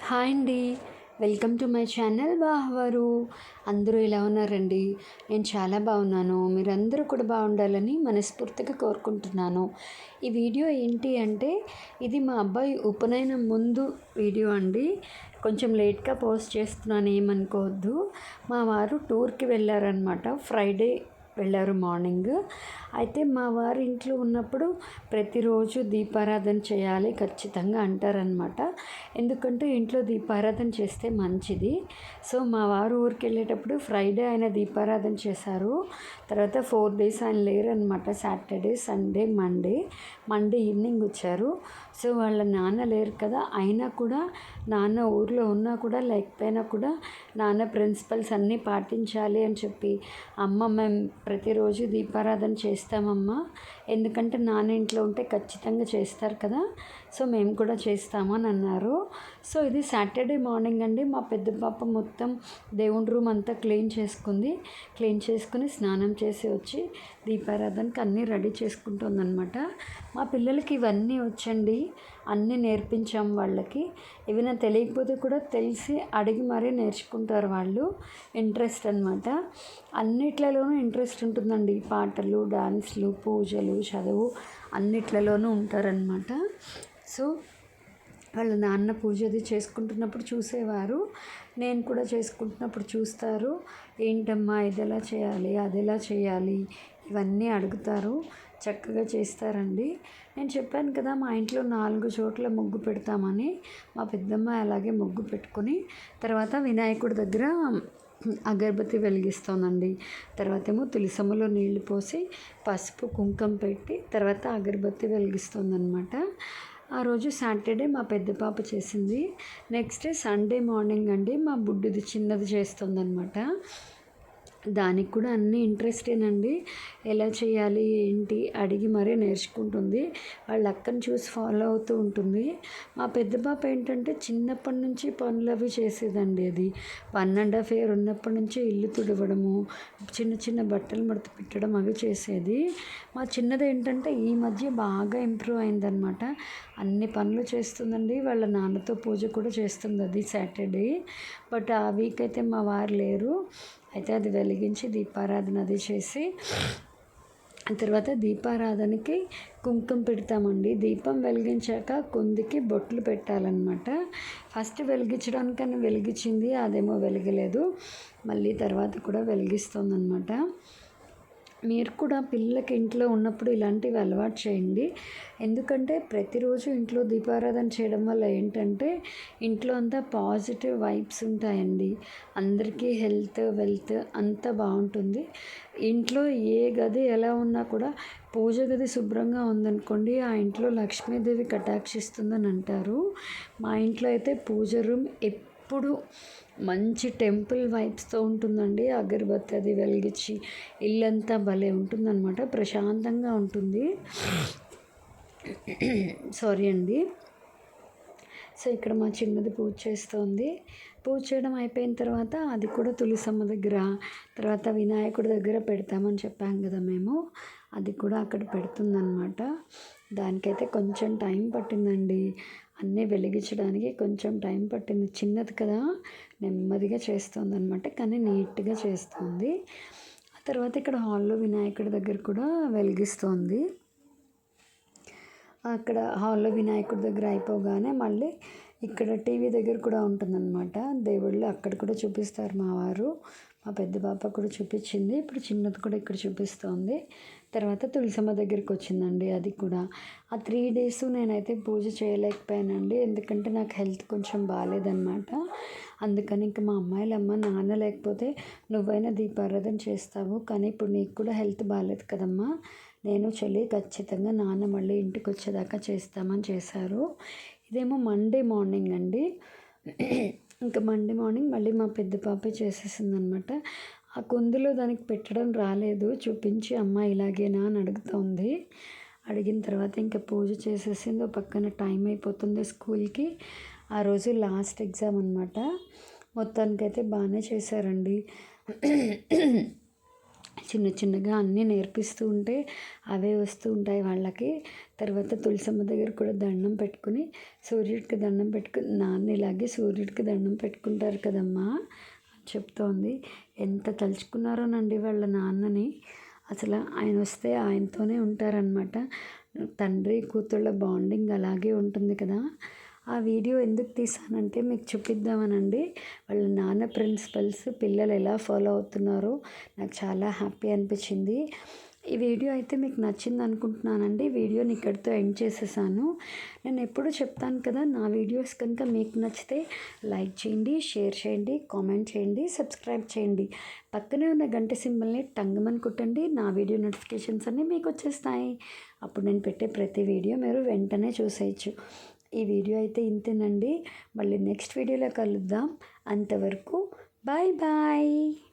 Hi అండి. Welcome to my channel బాహవరు. అందరూ ఎలా ఉన్నారండి? నేను చాలా బాగున్నాను. మీరందరూ కూడా బాగుండాలని మనస్ఫూర్తిగా కోరుకుంటున్నాను. ఈ వీడియో ఏంటి అంటే, ఇది మా అబ్బాయి ఉపనయనం ముందు వీడియో అండి. కొంచెం లేట్గా పోస్ట్ చేస్తున్నాను, ఏమనుకోవద్దు. మా వారు టూర్కి వెళ్ళారనమాట. ఫ్రైడే వెళ్ళారు మార్నింగ్. అయితే మా వారి ఇంట్లో ఉన్నప్పుడు ప్రతిరోజు దీపారాధన చేయాలి ఖచ్చితంగా అంటారనమాట. ఎందుకంటే ఇంట్లో దీపారాధన చేస్తే మంచిది. సో మా వారు ఊరికి వెళ్ళేటప్పుడు ఫ్రైడే ఆయన దీపారాధన చేశారు. తర్వాత 4 days ఆయన లేరనమాట. సాటర్డే, సండే, మండే ఈవినింగ్ వచ్చారు. సో వాళ్ళ నాన్న లేరు కదా, అయినా కూడా నాన్న ఊర్లో ఉన్నా కూడా లేకపోయినా కూడా నాన్న ప్రిన్సిపల్స్ అన్నీ పాటించాలి అని చెప్పి, అమ్మ మేము ప్రతిరోజు దీపారాధన చేస్తామమ్మా, ఎందుకంటే నాన్న ఇంట్లో ఉంటే ఖచ్చితంగా చేస్తారు కదా, సో మేము కూడా చేస్తామని అన్నారు. సో ఇది సాటర్డే మార్నింగ్ అండి. మా పెద్ద పాప మొత్తం దేవుని రూమ్ అంతా క్లీన్ చేసుకుని స్నానం చేసి వచ్చి దీపారాధనకి అన్నీ రెడీ చేసుకుంటుందన్నమాట. మా పిల్లలకి ఇవన్నీ వచ్చండి, అన్నీ నేర్పించాం వాళ్ళకి. ఏమైనా తెలియకపోతే కూడా తెలిసి అడిగి మరీ నేర్చుకుంటారు వాళ్ళు. ఇంట్రెస్ట్ అనమాట, అన్నిట్లలోనూ ఇంట్రెస్ట్ ఉంటుందండి. పాటలు, డాన్స్లు, పూజలు, చదువు అన్నిట్లలోనూ ఉంటారనమాట. సో వాళ్ళ నాన్న పూజ అది చేసుకుంటున్నప్పుడు చూసేవారు, నేను కూడా చేసుకుంటున్నప్పుడు చూస్తారు. ఏంటమ్మా ఇది ఎలా చేయాలి, అది ఎలా చేయాలి, ఇవన్నీ అడుగుతారు. చక్కగా చేస్తారండి. నేను చెప్పాను కదా, మా ఇంట్లో 4 చోట్ల ముగ్గు పెడతామని. మా పెద్దమ్మ అలాగే ముగ్గు పెట్టుకుని తర్వాత వినాయకుడి దగ్గర అగరబత్తి వెలిగిస్తోందండి. తర్వాత ఏమో తులసమ్మలో నీళ్లు పోసి పసుపు కుంకుమ పెట్టి తర్వాత అగరబత్తి వెలిగిస్తుందన్నమాట. ఆ రోజు సాటర్డే మా పెద్ద పాప చేసింది. నెక్స్ట్ డే సండే మార్నింగ్ అండి మా బుడ్డిది చిన్నది చేస్తుందన్నమాట. దానికి కూడా అన్ని ఇంట్రెస్టేనండి. ఎలా చేయాలి ఏంటి అడిగి మరీ నేర్చుకుంటుంది. వాళ్ళ అక్కని చూసి ఫాలో అవుతూ ఉంటుంది. మా పెద్ద పాప ఏంటంటే చిన్నప్పటి నుంచి పనులు అవి చేసేదండి. అది 1.5 year ఉన్నప్పటి నుంచి ఇల్లు తుడవడము, చిన్న చిన్న బట్టలు మడత పెట్టడం అవి చేసేది. మా చిన్నది ఏంటంటే ఈ మధ్య బాగా ఇంప్రూవ్ అయిందనమాట. అన్ని పనులు చేస్తుందండి. వాళ్ళ నాన్నతో పూజ కూడా చేస్తుంది అది సాటర్డే. బట్ ఆ వీక్ అయితే మా వారు లేరు. అయితే అది వెలిగించి దీపారాధన అది చేసి తర్వాత దీపారాధనకి కుంకుమ పెడతామండి. దీపం వెలిగించాక కుందికి బొట్లు పెట్టాలన్నమాట. ఫస్ట్ వెలిగించడానికని వెలిగించింది, అదేమో వెలగలేదు. మళ్ళీ తర్వాత కూడా వెలిగిస్తుందన్నమాట. మీరు కూడా పిల్లలకి ఇంట్లో ఉన్నప్పుడు ఇలాంటివి అలవాటు చేయండి. ఎందుకంటే ప్రతిరోజు ఇంట్లో దీపారాధన చేయడం వల్ల ఏంటంటే ఇంట్లో అంతా పాజిటివ్ వైబ్స్ ఉంటాయండి. అందరికీ హెల్త్, వెల్త్ అంతా బాగుంటుంది. ఇంట్లో ఏ గది ఎలా ఉన్నా కూడా పూజ గది శుభ్రంగా ఉందనుకోండి, ఆ ఇంట్లో లక్ష్మీదేవి కటాక్షిస్తుందని అంటారు. మా ఇంట్లో అయితే పూజ రూమ్ ఎప్పుడు మంచి టెంపుల్ వైబ్స్తో ఉంటుందండి. అగరబత్తి అది వెలిగించి ఇల్లంతా భలే ఉంటుందన్నమాట, ప్రశాంతంగా ఉంటుంది. సారీ అండి. సో ఇక్కడ మా చిన్నది పూజ చేస్తోంది. పూజ చేయడం అయిపోయిన తర్వాత అది కూడా తులసమ్మ దగ్గర, తర్వాత వినాయకుడి దగ్గర పెడతామని చెప్పాం కదా మేము, అది కూడా అక్కడ పెడుతుందన్నమాట. దానికైతే కొంచెం టైం పట్టిందండి. అన్నీ వెలిగించడానికి కొంచెం టైం పట్టింది. చిన్నది కదా, నెమ్మదిగా చేస్తుందన్నమాట, కానీ నీట్గా చేస్తుంది. ఆ తర్వాత ఇక్కడ హాల్లో వినాయకుడి దగ్గర కూడా వెలిగిస్తోంది. అక్కడ హాల్లో వినాయకుడి దగ్గర అయిపోగానే మళ్ళీ ఇక్కడ టీవీ దగ్గర కూడా ఉంటుందన్నమాట దేవుళ్ళు, అక్కడ కూడా చూపిస్తారు మా వారు. మా పెద్ద పాప కూడా చూపించింది. ఇప్పుడు చిన్నది కూడా ఇక్కడ చూపిస్తోంది. తర్వాత తులసమ్మ దగ్గరికి వచ్చిందండి. అది కూడా ఆ 3 days నేనైతే పూజ చేయలేకపోయానండి. ఎందుకంటే నాకు హెల్త్ కొంచెం బాగాలేదన్నమాట. అందుకని ఇంకా మా అమ్మాయిలమ్మ, నాన్న లేకపోతే నువ్వైనా దీపారాధన చేస్తావు, కానీ ఇప్పుడు నీకు కూడా హెల్త్ బాగాలేదు కదమ్మా, నేను చెల్లి ఖచ్చితంగా నాన్న మళ్ళీ ఇంటికి వచ్చేదాకా చేస్తామని చేశారు. ఇదేమో మండే మార్నింగ్ అండి. ఇంకా మండే మార్నింగ్ మళ్ళీ మా పెద్ద పాపే చేసేసిందనమాట. ఆ కుందులో దానికి పెట్టడం రాలేదు, చూపించి అమ్మ ఇలాగేనా అని అడుగుతోంది. అడిగిన తర్వాత ఇంకా పూజ చేసేసింది. ఓ పక్కన టైం అయిపోతుంది స్కూల్కి. ఆ రోజు లాస్ట్ ఎగ్జామ్ అనమాట. మొత్తానికైతే బాగానే చేశారండి. చిన్న చిన్నగా అన్నీ నేర్పిస్తూ ఉంటే అవే వస్తూ ఉంటాయి వాళ్ళకి. తర్వాత తులసమ్మ దగ్గర కూడా దండం పెట్టుకుని సూర్యుడికి దండం పెట్టుకుని, నాన్న ఇలాగే సూర్యుడికి దండం పెట్టుకుంటారు కదమ్మా అని చెప్తోంది. ఎంత తలుచుకున్నారోనండి వాళ్ళ నాన్నని. అసలు ఆయన వస్తే ఆయనతోనే ఉంటారనమాట. తండ్రి కూతుళ్ళ బాండింగ్ అలాగే ఉంటుంది కదా. ఆ వీడియో ఎందుకు తీసానంటే మీకు చూపిద్దామనండి. వాళ్ళ నాన్న ప్రిన్సిపల్స్ పిల్లలు ఎలా ఫాలో అవుతున్నారో నాకు చాలా హ్యాపీ అనిపించింది. ఈ వీడియో అయితే మీకు నచ్చింది అనుకుంటున్నానండి. వీడియోని ఇక్కడితో ఎండ్ చేసేసాను. నేను ఎప్పుడూ చెప్తాను కదా, నా వీడియోస్ కనుక మీకు నచ్చితే లైక్ చేయండి, షేర్ చేయండి, కామెంట్ చేయండి, సబ్స్క్రైబ్ చేయండి. పక్కనే ఉన్న గంట సింబల్ని టంగుమని కొట్టండి. నా వీడియో నోటిఫికేషన్స్ అన్నీ మీకు వచ్చేస్తాయి. అప్పుడు నేను పెట్టే ప్రతి వీడియో మీరు వెంటనే చూసేయచ్చు. ఈ వీడియో అయితే ఇంతేనండి. మళ్ళీ నెక్స్ట్ వీడియోలో కలుద్దాం. అంతవరకు బాయ్ బాయ్.